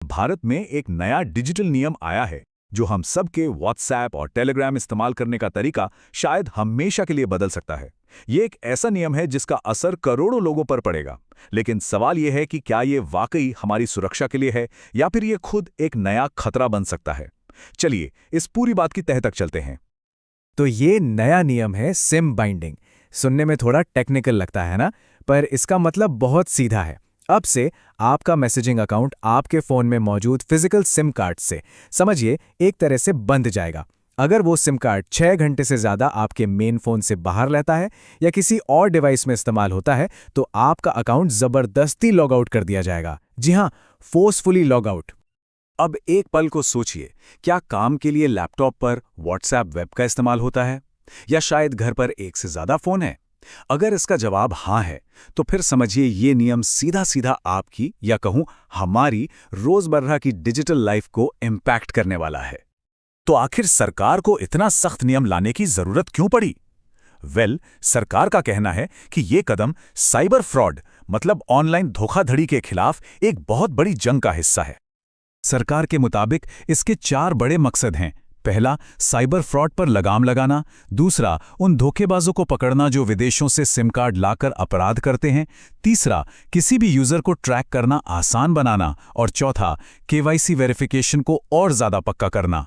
भारत में एक नया डिजिटल नियम आया है जो हम सब के व्हाट्सएप और टेलीग्राम इस्तेमाल करने का तरीका शायद हमेशा के लिए बदल सकता है। ये एक ऐसा नियम है जिसका असर करोड़ों लोगों पर पड़ेगा। लेकिन सवाल यह है कि क्या ये वाकई हमारी सुरक्षा के लिए है या फिर ये खुद एक नया खतरा बन सकता है। चलिए इस पूरी बात की तह तक चलते हैं। तो ये नया नियम है सिम बाइंडिंग। सुनने में थोड़ा टेक्निकल लगता है ना, पर इसका मतलब बहुत सीधा है। अब से आपका मैसेजिंग अकाउंट आपके फ़ोन में मौजूद फिजिकल सिम कार्ड से, समझिए, एक तरह से बंद जाएगा। अगर वो सिम कार्ड 6 घंटे से ज़्यादा आपके मेन फ़ोन से बाहर रहता है या किसी और डिवाइस में इस्तेमाल होता है, तो आपका अकाउंट ज़बरदस्ती लॉग आउट कर दिया जाएगा। जी हाँ, फोर्सफुली लॉग आउट। अब एक पल को सोचिए, क्या काम के लिए लैपटॉप पर व्हाट्सएप वेब का इस्तेमाल होता है या शायद घर पर एक से ज्यादा फोन है? अगर इसका जवाब हाँ है तो फिर समझिए ये नियम सीधा सीधा आपकी या कहूं हमारी रोजमर्रा की डिजिटल लाइफ को इम्पैक्ट करने वाला है। तो आखिर सरकार को इतना सख्त नियम लाने की जरूरत क्यों पड़ी? सरकार का कहना है कि ये कदम साइबर फ्रॉड मतलब ऑनलाइन धोखाधड़ी के खिलाफ एक बहुत बड़ी जंग का हिस्सा है। सरकार के मुताबिक इसके 4 बड़े मकसद हैं। पहला, साइबर फ्रॉड पर लगाम लगाना। दूसरा, उन धोखेबाजों को पकड़ना जो विदेशों से सिम कार्ड लाकर अपराध करते हैं। तीसरा, किसी भी यूजर को ट्रैक करना आसान बनाना। और चौथा, केवाईसी वेरिफिकेशन को और ज्यादा पक्का करना।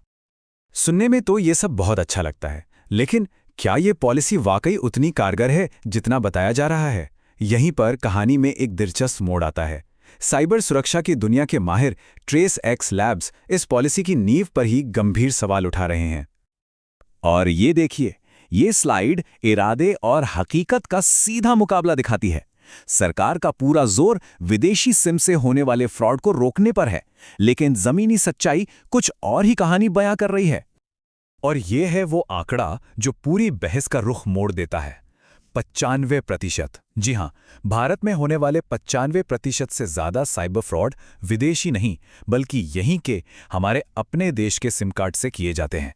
सुनने में तो ये सब बहुत अच्छा लगता है, लेकिन क्या ये पॉलिसी वाकई उतनी कारगर है जितना बताया जा रहा है? यहीं पर कहानी में एक दिलचस्प मोड़ आता है। साइबर सुरक्षा की दुनिया के माहिर TraceX लैब्स इस पॉलिसी की नींव पर ही गंभीर सवाल उठा रहे हैं। और ये देखिए, ये स्लाइड इरादे और हकीकत का सीधा मुकाबला दिखाती है। सरकार का पूरा जोर विदेशी सिम से होने वाले फ्रॉड को रोकने पर है, लेकिन जमीनी सच्चाई कुछ और ही कहानी बयां कर रही है। और ये है वो आंकड़ा जो पूरी बहस का रुख मोड़ देता है। 95%। जी हां, भारत में होने वाले 95% से ज्यादा साइबर फ्रॉड विदेशी नहीं बल्कि यहीं के हमारे अपने देश के सिम कार्ड से किए जाते हैं।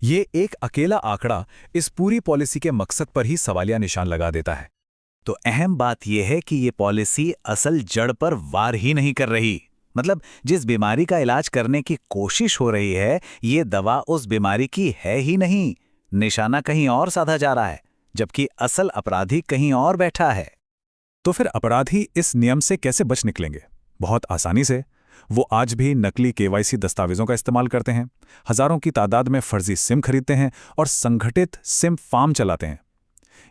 ये एक अकेला आंकड़ा इस पूरी पॉलिसी के मकसद पर ही सवालिया निशान लगा देता है। तो अहम बात यह है कि ये पॉलिसी असल जड़ पर वार ही नहीं कर रही। मतलब जिस बीमारी का इलाज करने की कोशिश हो रही है, ये दवा उस बीमारी की है ही नहीं। निशाना कहीं और साधा जा रहा है, जबकि असल अपराधी कहीं और बैठा है। तो फिर अपराधी इस नियम से कैसे बच निकलेंगे? बहुत आसानी से। वो आज भी नकली केवाईसी दस्तावेजों का इस्तेमाल करते हैं, हजारों की तादाद में फर्जी सिम खरीदते हैं और संगठित सिम फार्म चलाते हैं।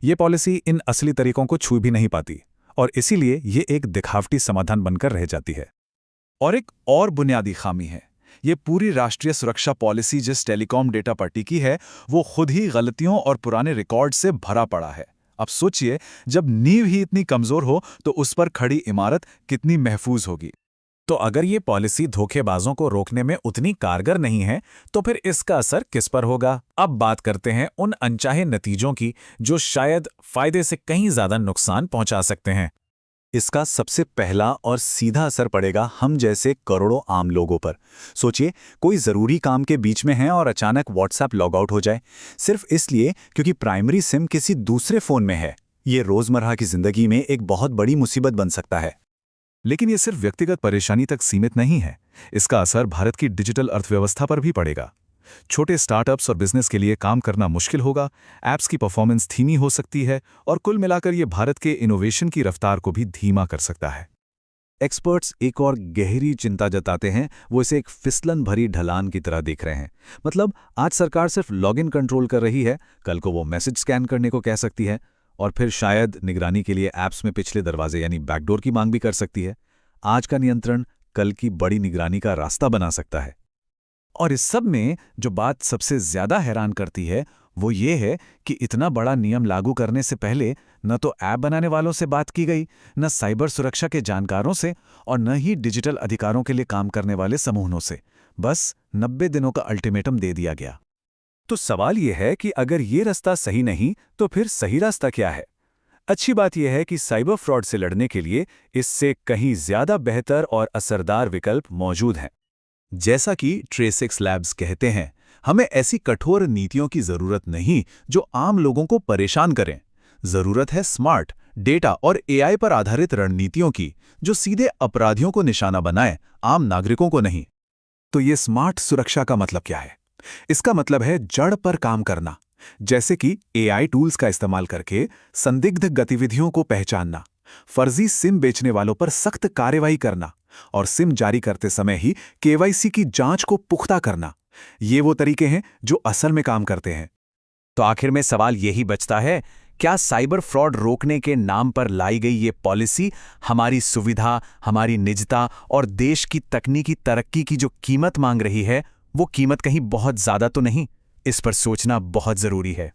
ये पॉलिसी इन असली तरीकों को छू भी नहीं पाती और इसीलिए ये एक दिखावटी समाधान बनकर रह जाती है। और एक और बुनियादी खामी है, ये पूरी राष्ट्रीय सुरक्षा पॉलिसी जिस टेलीकॉम डेटा पर टिकी है, वो खुद ही गलतियों और पुराने रिकॉर्ड से भरा पड़ा है। अब सोचिए, जब नींव ही इतनी कमजोर हो तो उस पर खड़ी इमारत कितनी महफूज होगी। तो अगर ये पॉलिसी धोखेबाजों को रोकने में उतनी कारगर नहीं है, तो फिर इसका असर किस पर होगा? अब बात करते हैं उन अनचाहे नतीजों की जो शायद फायदे से कहीं ज्यादा नुकसान पहुंचा सकते हैं। इसका सबसे पहला और सीधा असर पड़ेगा हम जैसे करोड़ों आम लोगों पर। सोचिए, कोई ज़रूरी काम के बीच में है और अचानक व्हाट्सएप लॉग आउट हो जाए, सिर्फ इसलिए क्योंकि प्राइमरी सिम किसी दूसरे फ़ोन में है। ये रोज़मर्रा की ज़िंदगी में एक बहुत बड़ी मुसीबत बन सकता है। लेकिन ये सिर्फ व्यक्तिगत परेशानी तक सीमित नहीं है। इसका असर भारत की डिजिटल अर्थव्यवस्था पर भी पड़ेगा। छोटे स्टार्टअप्स और बिजनेस के लिए काम करना मुश्किल होगा, ऐप्स की परफॉर्मेंस धीमी हो सकती है और कुल मिलाकर ये भारत के इनोवेशन की रफ्तार को भी धीमा कर सकता है। एक्सपर्ट्स एक और गहरी चिंता जताते हैं। वो इसे एक फिसलन भरी ढलान की तरह देख रहे हैं। मतलब आज सरकार सिर्फ लॉगिन कंट्रोल कर रही है, कल को वो मैसेज स्कैन करने को कह सकती है और फिर शायद निगरानी के लिए ऐप्स में पिछले दरवाजे यानी बैकडोर की मांग भी कर सकती है। आज का नियंत्रण कल की बड़ी निगरानी का रास्ता बना सकता है। और इस सब में जो बात सबसे ज्यादा हैरान करती है वो ये है कि इतना बड़ा नियम लागू करने से पहले न तो ऐप बनाने वालों से बात की गई, न साइबर सुरक्षा के जानकारों से और न ही डिजिटल अधिकारों के लिए काम करने वाले समूहों से। बस 90 दिनों का अल्टीमेटम दे दिया गया। तो सवाल यह है कि अगर ये रास्ता सही नहीं तो फिर सही रास्ता क्या है? अच्छी बात यह है कि साइबर फ्रॉड से लड़ने के लिए इससे कहीं ज्यादा बेहतर और असरदार विकल्प मौजूद हैं। जैसा कि TraceX लैब्स कहते हैं, हमें ऐसी कठोर नीतियों की जरूरत नहीं जो आम लोगों को परेशान करें। जरूरत है स्मार्ट, डेटा और एआई पर आधारित रणनीतियों की, जो सीधे अपराधियों को निशाना बनाए, आम नागरिकों को नहीं। तो ये स्मार्ट सुरक्षा का मतलब क्या है? इसका मतलब है जड़ पर काम करना, जैसे कि एआई टूल्स का इस्तेमाल करके संदिग्ध गतिविधियों को पहचानना, फर्जी सिम बेचने वालों पर सख्त कार्रवाई करना और सिम जारी करते समय ही केवाईसी की जांच को पुख्ता करना। ये वो तरीके हैं जो असल में काम करते हैं। तो आखिर में सवाल यही बचता है, क्या साइबर फ्रॉड रोकने के नाम पर लाई गई ये पॉलिसी हमारी सुविधा, हमारी निजता और देश की तकनीकी तरक्की की जो कीमत मांग रही है, वो कीमत कहीं बहुत ज्यादा तो नहीं? इस पर सोचना बहुत जरूरी है।